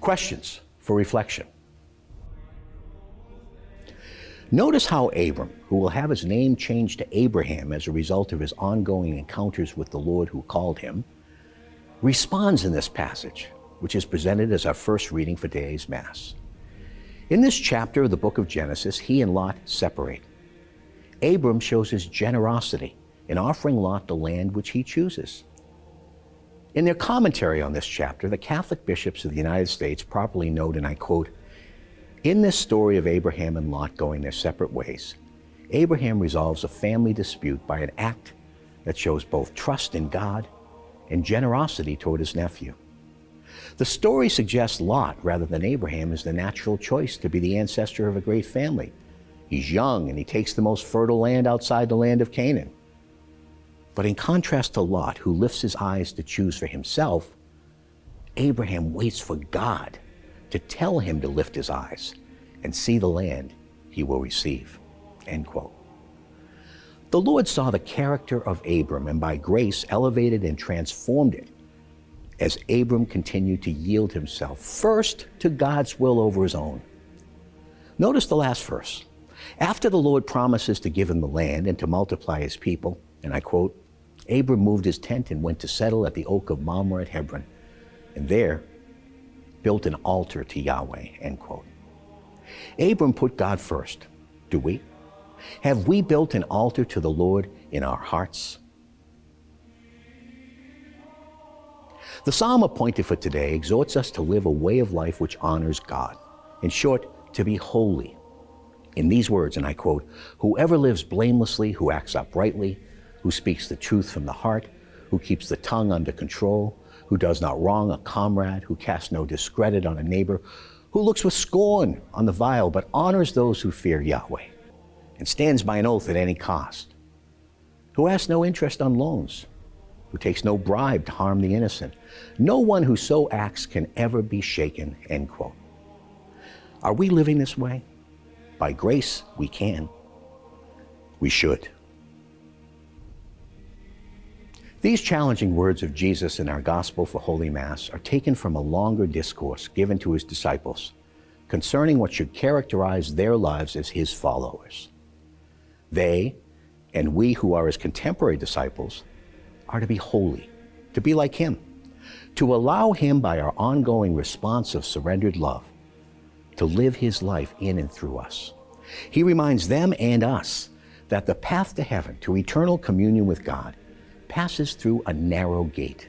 Questions for reflection. Notice how Abram, who will have his name changed to Abraham as a result of his ongoing encounters with the Lord who called him, responds in this passage, which is presented as our first reading for today's Mass. In this chapter of the book of Genesis, he and Lot separate. Abram shows his generosity in offering Lot the land which he chooses. In their commentary on this chapter, the Catholic bishops of the United States properly note, and I quote, "In this story of Abraham and Lot going their separate ways, Abraham resolves a family dispute by an act that shows both trust in God and generosity toward his nephew. The story suggests Lot, rather than Abraham, is the natural choice to be the ancestor of a great family. He's young and he takes the most fertile land outside the land of Canaan. But in contrast to Lot, who lifts his eyes to choose for himself, Abraham waits for God to tell him to lift his eyes and see the land he will receive." End quote. The Lord saw the character of Abram and by grace elevated and transformed it as Abram continued to yield himself first to God's will over his own. Notice the last verse. After the Lord promises to give him the land and to multiply his people, and I quote, "Abram moved his tent and went to settle at the oak of Mamre at Hebron, and there built an altar to Yahweh," end quote. Abram put God first. Do we? Have we built an altar to the Lord in our hearts? The psalm appointed for today exhorts us to live a way of life which honors God. In short, to be holy. In these words, and I quote, "Whoever lives blamelessly, who acts uprightly, who speaks the truth from the heart, who keeps the tongue under control, who does not wrong a comrade, who casts no discredit on a neighbor, who looks with scorn on the vile, but honors those who fear Yahweh, and stands by an oath at any cost, who asks no interest on loans, who takes no bribe to harm the innocent. No one who so acts can ever be shaken," end quote. Are we living this way? By grace, we can. We should. These challenging words of Jesus in our Gospel for Holy Mass are taken from a longer discourse given to his disciples concerning what should characterize their lives as his followers. They, and we who are his contemporary disciples, are to be holy, to be like him, to allow him by our ongoing response of surrendered love to live his life in and through us. He reminds them and us that the path to heaven, to eternal communion with God, passes through a narrow gate.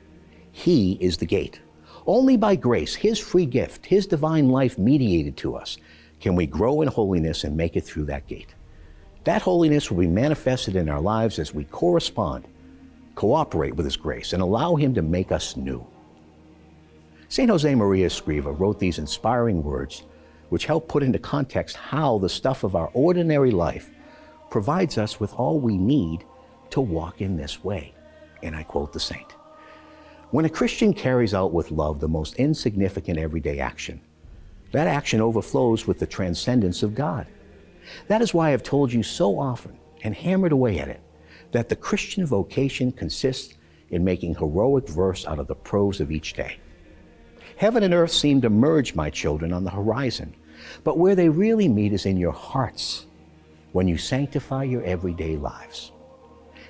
He is the gate. Only by grace, his free gift, his divine life mediated to us, can we grow in holiness and make it through that gate. That holiness will be manifested in our lives as we correspond, cooperate with his grace, and allow him to make us new. St. Jose Maria Escriva wrote these inspiring words which help put into context how the stuff of our ordinary life provides us with all we need to walk in this way. And I quote the saint, "When a Christian carries out with love the most insignificant everyday action, that action overflows with the transcendence of God. That is why I've told you so often and hammered away at it that the Christian vocation consists in making heroic verse out of the prose of each day. Heaven and earth seem to merge, my children, on the horizon, but where they really meet is in your hearts when you sanctify your everyday lives.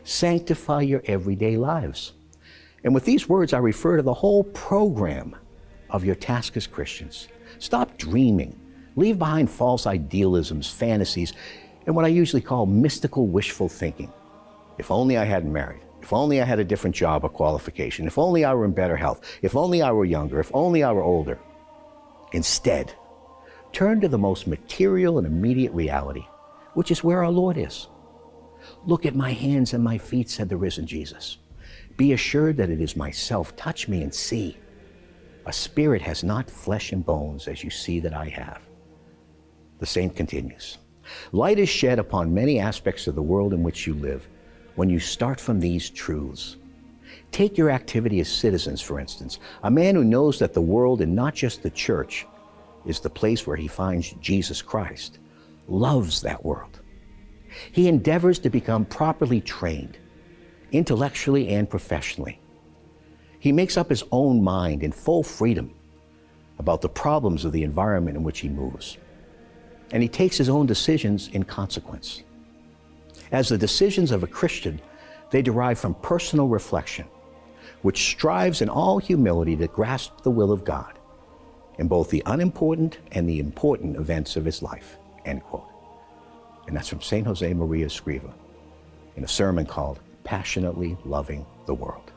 Sanctify your everyday lives." And with these words, I refer to the whole program of your task as Christians. Stop dreaming. Leave behind false idealisms, fantasies, and what I usually call mystical wishful thinking. If only I hadn't married. If only I had a different job or qualification. If only I were in better health. If only I were younger. If only I were older. Instead, turn to the most material and immediate reality, which is where our Lord is. "Look at my hands and my feet," said the risen Jesus. "Be assured that it is myself. Touch me and see. A spirit has not flesh and bones as you see that I have." The saint continues, "Light is shed upon many aspects of the world in which you live when you start from these truths. Take your activity as citizens, for instance. A man who knows that the world, and not just the church, is the place where he finds Jesus Christ, loves that world. He endeavors to become properly trained, intellectually and professionally. He makes up his own mind in full freedom about the problems of the environment in which he moves. And he takes his own decisions in consequence. As the decisions of a Christian, they derive from personal reflection, which strives in all humility to grasp the will of God in both the unimportant and the important events of his life, end quote. And that's from St. Jose Maria Escriva in a sermon called Passionately Loving the World.